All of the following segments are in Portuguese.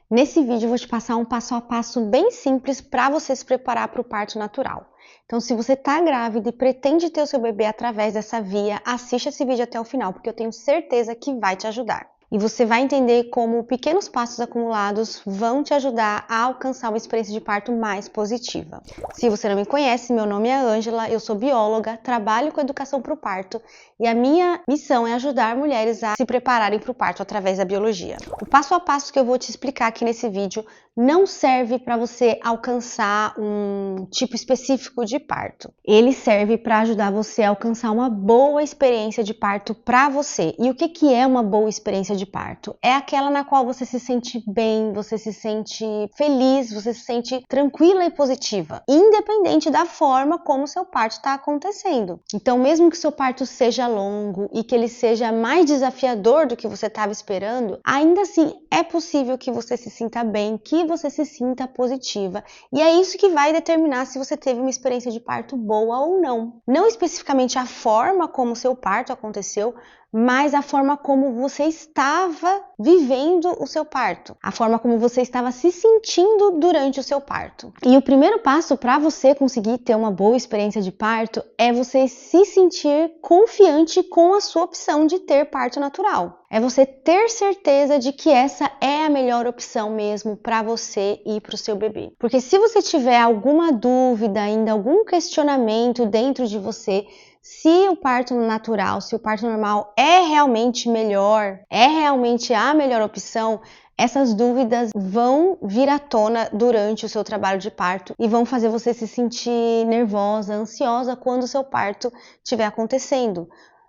Nesse vídeo eu vou te passar um passo a passo bem simples para você se preparar para o parto natural. Então, se você está grávida e pretende ter o seu bebê através dessa via, assista esse vídeo até o final, porque eu tenho certeza que vai te ajudar. E você vai entender como pequenos passos acumulados vão te ajudar a alcançar uma experiência de parto mais positiva. Se você não me conhece, meu nome é Ângela, eu sou bióloga, trabalho com educação para o parto e a minha missão é ajudar mulheres a se prepararem para o parto através da biologia. O passo a passo que eu vou te explicar aqui nesse vídeo não serve para você alcançar um tipo específico de parto. Ele serve para ajudar você a alcançar uma boa experiência de parto para você. E o que é uma boa experiência de parto? É aquela na qual você se sente bem, você se sente feliz, você se sente tranquila e positiva, independente da forma como o seu parto está acontecendo. Então, mesmo que seu parto seja longo e que ele seja mais desafiador do que você estava esperando, ainda assim é possível que você se sinta bem, que você se sinta positiva. E é isso que vai determinar se você teve uma experiência de parto boa ou não. Não especificamente a forma como o seu parto aconteceu, mas a forma como você estava vivendo o seu parto, a forma como você estava se sentindo durante o seu parto. E o primeiro passo para você conseguir ter uma boa experiência de parto é você se sentir confiante com a sua opção de ter parto natural. É você ter certeza de que essa é a melhor opção mesmo para você e para o seu bebê. Porque se você tiver alguma dúvida, ainda algum questionamento dentro de você, se o parto natural, se o parto normal é realmente melhor, é realmente a melhor opção, essas dúvidas vão vir à tona durante o seu trabalho de parto e vão fazer você se sentir nervosa, ansiosa quando o seu parto estiver acontecendo.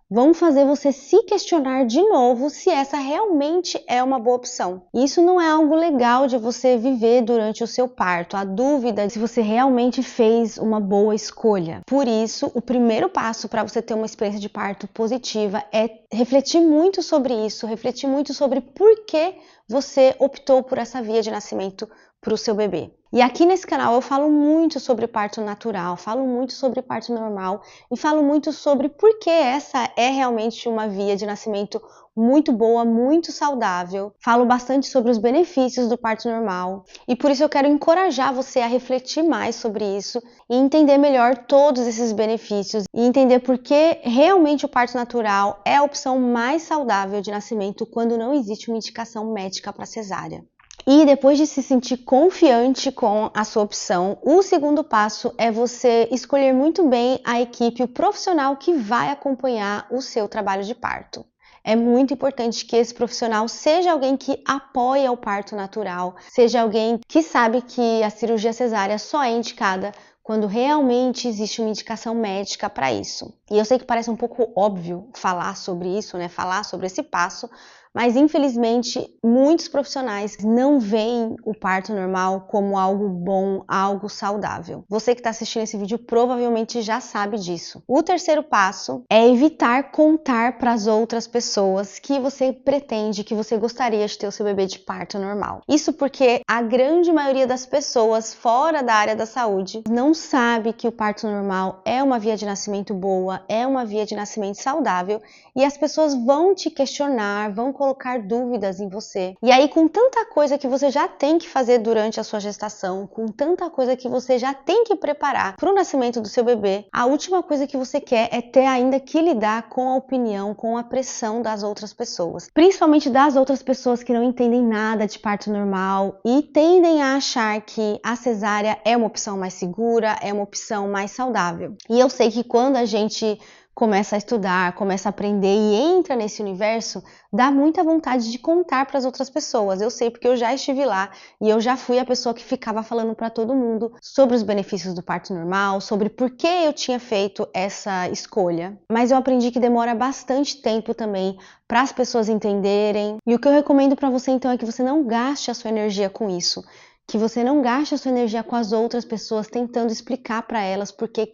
Vão fazer você se questionar de novo se essa realmente é uma boa opção. Isso não é algo legal de você viver durante o seu parto, a dúvida se você realmente fez uma boa escolha. Por isso, o primeiro passo para você ter uma experiência de parto positiva é refletir muito sobre isso, refletir muito sobre por que você optou por essa via de nascimento para o seu bebê. E aqui nesse canal eu falo muito sobre parto natural, falo muito sobre parto normal e falo muito sobre por que essa é realmente uma via de nascimento muito boa, muito saudável. Falo bastante sobre os benefícios do parto normal e por isso eu quero encorajar você a refletir mais sobre isso e entender melhor todos esses benefícios e entender por que realmente o parto natural é a opção mais saudável de nascimento quando não existe uma indicação médica para cesárea. E depois de se sentir confiante com a sua opção, o segundo passo é você escolher muito bem a equipe, o profissional que vai acompanhar o seu trabalho de parto. É muito importante que esse profissional seja alguém que apoia o parto natural, seja alguém que sabe que a cirurgia cesárea só é indicada quando realmente existe uma indicação médica para isso. E eu sei que parece um pouco óbvio falar sobre isso, né? Falar sobre esse passo, mas infelizmente muitos profissionais não veem o parto normal como algo bom, algo saudável. Você que está assistindo esse vídeo provavelmente já sabe disso. O terceiro passo é evitar contar para as outras pessoas que você pretende, que você gostaria de ter o seu bebê de parto normal. Isso porque a grande maioria das pessoas fora da área da saúde não sabe que o parto normal é uma via de nascimento boa, é uma via de nascimento saudável e as pessoas vão te questionar, vão colocar dúvidas em você. E aí, com tanta coisa que você já tem que fazer durante a sua gestação, com tanta coisa que você já tem que preparar para o nascimento do seu bebê, a última coisa que você quer é ter ainda que lidar com a opinião, com a pressão das outras pessoas. Principalmente das outras pessoas que não entendem nada de parto normal e tendem a achar que a cesárea é uma opção mais segura, é uma opção mais saudável. E eu sei que quando a gente começa a estudar, começa a aprender e entra nesse universo, dá muita vontade de contar para as outras pessoas. Eu sei porque eu já estive lá e eu já fui a pessoa que ficava falando para todo mundo sobre os benefícios do parto normal, sobre por que eu tinha feito essa escolha. Mas eu aprendi que demora bastante tempo também para as pessoas entenderem. E o que eu recomendo para você então é que você não gaste a sua energia com isso. Que você não gaste a sua energia com as outras pessoas tentando explicar para elas por que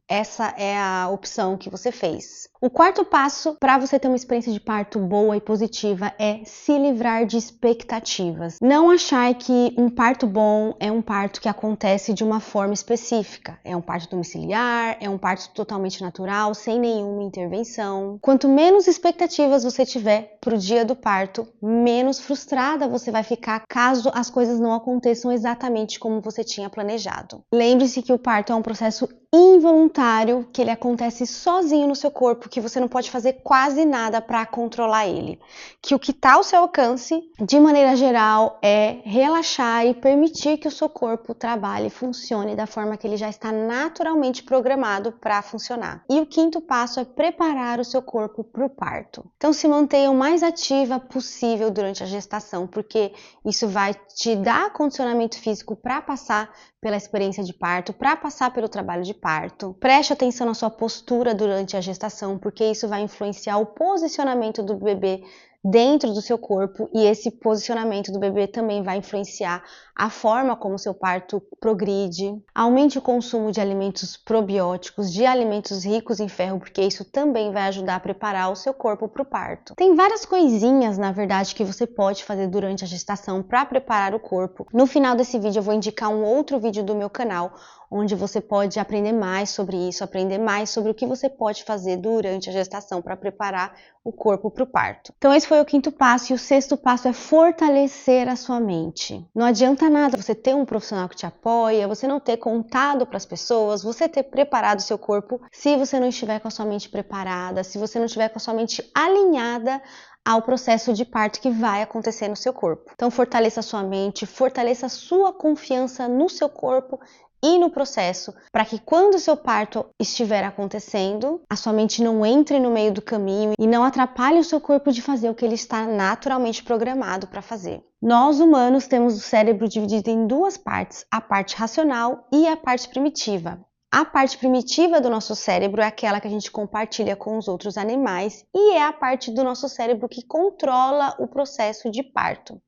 essa é a opção que você fez. O quarto passo para você ter uma experiência de parto boa e positiva é se livrar de expectativas. Não achar que um parto bom é um parto que acontece de uma forma específica. É um parto domiciliar, é um parto totalmente natural, sem nenhuma intervenção. Quanto menos expectativas você tiver para o dia do parto, menos frustrada você vai ficar caso as coisas não aconteçam exatamente como você tinha planejado. Lembre-se que o parto é um processo involuntário, que ele acontece sozinho no seu corpo, que você não pode fazer quase nada para controlar ele. Que o que está ao seu alcance, de maneira geral, é relaxar e permitir que o seu corpo trabalhe e funcione da forma que ele já está naturalmente programado para funcionar. E o quinto passo é preparar o seu corpo para o parto. Então se mantenha o mais ativa possível durante a gestação, porque isso vai te dar condicionamento físico para passar pela experiência de parto, para passar pelo trabalho de parto. Preste atenção na sua postura durante a gestação, porque isso vai influenciar o posicionamento do bebê dentro do seu corpo, e esse posicionamento do bebê também vai influenciar a forma como o seu parto progride. Aumente o consumo de alimentos probióticos, de alimentos ricos em ferro, porque isso também vai ajudar a preparar o seu corpo para o parto. Tem várias coisinhas, na verdade, que você pode fazer durante a gestação para preparar o corpo. No final desse vídeo eu vou indicar um outro vídeo do meu canal, onde você pode aprender mais sobre isso, aprender mais sobre o que você pode fazer durante a gestação para preparar o corpo para o parto. Então esse foi o quinto passo, e o sexto passo é fortalecer a sua mente. Não adianta nada você ter um profissional que te apoia, você não ter contado para as pessoas, você ter preparado o seu corpo, se você não estiver com a sua mente preparada, se você não estiver com a sua mente alinhada ao processo de parto que vai acontecer no seu corpo. Então fortaleça a sua mente, fortaleça a sua confiança no seu corpo e no processo, para que quando o seu parto estiver acontecendo, a sua mente não entre no meio do caminho e não atrapalhe o seu corpo de fazer o que ele está naturalmente programado para fazer. Nós humanos temos o cérebro dividido em duas partes, a parte racional e a parte primitiva. A parte primitiva do nosso cérebro é aquela que a gente compartilha com os outros animais e é a parte do nosso cérebro que controla o processo de parto.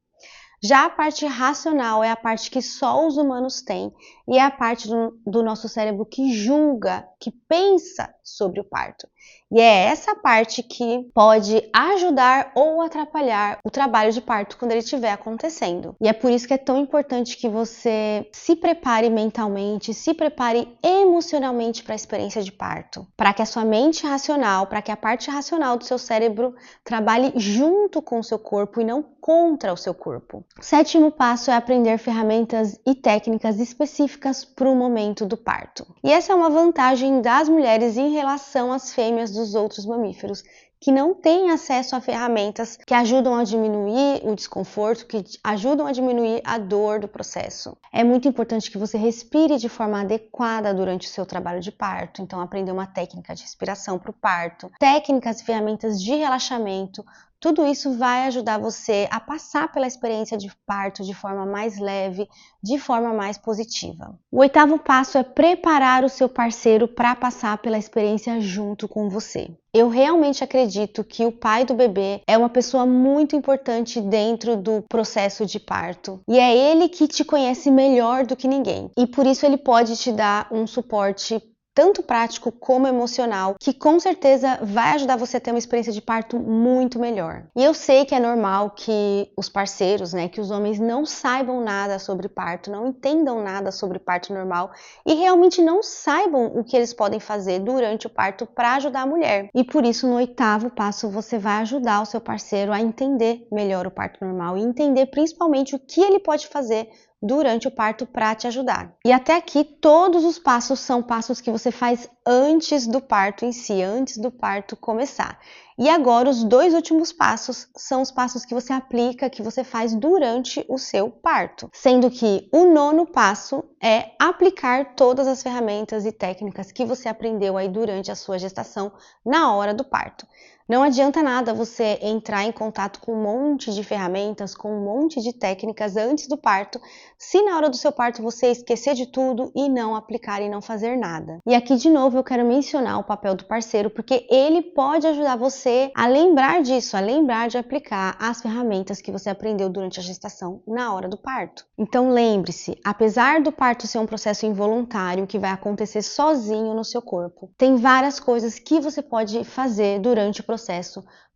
Já a parte racional é a parte que só os humanos têm e é a parte do nosso cérebro que julga, que pensa sobre o parto. E é essa parte que pode ajudar ou atrapalhar o trabalho de parto quando ele estiver acontecendo. E é por isso que é tão importante que você se prepare mentalmente, se prepare emocionalmente para a experiência de parto. Para que a sua mente racional, para que a parte racional do seu cérebro trabalhe junto com o seu corpo e não contra o seu corpo. O sétimo passo é aprender ferramentas e técnicas específicas para o momento do parto. E essa é uma vantagem das mulheres em relação às fêmeas dos outros mamíferos, que não têm acesso a ferramentas que ajudam a diminuir o desconforto, que ajudam a diminuir a dor do processo. É muito importante que você respire de forma adequada durante o seu trabalho de parto, então aprender uma técnica de respiração para o parto, técnicas e ferramentas de relaxamento. Tudo isso vai ajudar você a passar pela experiência de parto de forma mais leve, de forma mais positiva. O oitavo passo é preparar o seu parceiro para passar pela experiência junto com você. Eu realmente acredito que o pai do bebê é uma pessoa muito importante dentro do processo de parto. E é ele que te conhece melhor do que ninguém. E por isso ele pode te dar um suporte tanto prático como emocional, que com certeza vai ajudar você a ter uma experiência de parto muito melhor. E eu sei que é normal que os parceiros, que os homens não saibam nada sobre parto, não entendam nada sobre parto normal e realmente não saibam o que eles podem fazer durante o parto para ajudar a mulher. E por isso, no oitavo passo, você vai ajudar o seu parceiro a entender melhor o parto normal e entender principalmente o que ele pode fazer durante o parto para te ajudar. E até aqui todos os passos são passos que você faz antes do parto em si, antes do parto começar. E agora os dois últimos passos são os passos que você aplica, que você faz durante o seu parto. Sendo que o nono passo é aplicar todas as ferramentas e técnicas que você aprendeu aí durante a sua gestação na hora do parto. Não adianta nada você entrar em contato com um monte de ferramentas, com um monte de técnicas antes do parto, se na hora do seu parto você esquecer de tudo e não aplicar e não fazer nada. E aqui de novo eu quero mencionar o papel do parceiro, porque ele pode ajudar você a lembrar disso, a lembrar de aplicar as ferramentas que você aprendeu durante a gestação na hora do parto. Então lembre-se, apesar do parto ser um processo involuntário que vai acontecer sozinho no seu corpo, tem várias coisas que você pode fazer durante o processo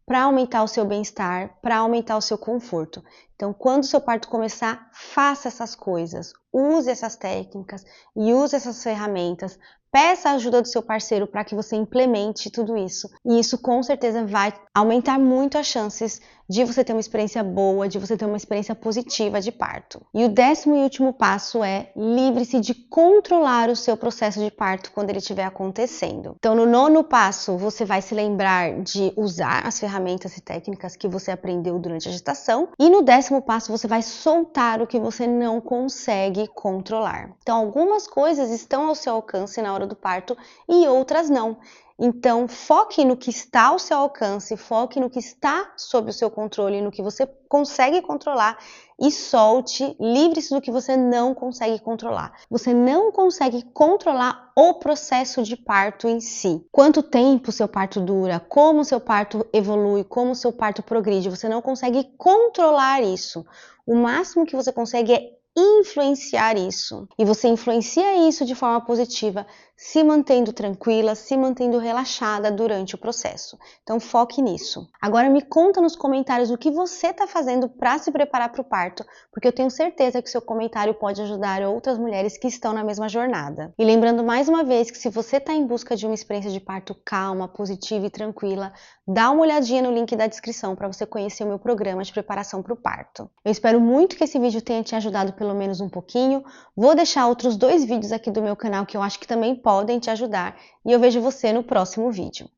para aumentar o seu bem-estar, para aumentar o seu conforto. Então, quando o seu parto começar, faça essas coisas, use essas técnicas e use essas ferramentas. Peça a ajuda do seu parceiro para que você implemente tudo isso. E isso com certeza vai aumentar muito as chances de você ter uma experiência boa, de você ter uma experiência positiva de parto. E o 10º e último passo é: livre-se de controlar o seu processo de parto quando ele estiver acontecendo. Então, no 9º passo, você vai se lembrar de usar as ferramentas e técnicas que você aprendeu durante a gestação. E no 10º passo, você vai soltar o que você não consegue controlar. Então, algumas coisas estão ao seu alcance na hora do parto e outras não. Então, foque no que está ao seu alcance, foque no que está sob o seu controle, no que você consegue controlar e solte, livre-se do que você não consegue controlar. Você não consegue controlar o processo de parto em si. Quanto tempo o seu parto dura, como o seu parto evolui, como o seu parto progride, você não consegue controlar isso. O máximo que você consegue é influenciar isso. E você influencia isso de forma positiva, se mantendo tranquila, se mantendo relaxada durante o processo. Então foque nisso. Agora me conta nos comentários o que você está fazendo para se preparar para o parto, porque eu tenho certeza que seu comentário pode ajudar outras mulheres que estão na mesma jornada. E lembrando mais uma vez que se você está em busca de uma experiência de parto calma, positiva e tranquila, dá uma olhadinha no link da descrição para você conhecer o meu programa de preparação para o parto. Eu espero muito que esse vídeo tenha te ajudado pelo menos um pouquinho. Vou deixar outros 2 vídeos aqui do meu canal que eu acho que também podem te ajudar e eu vejo você no próximo vídeo.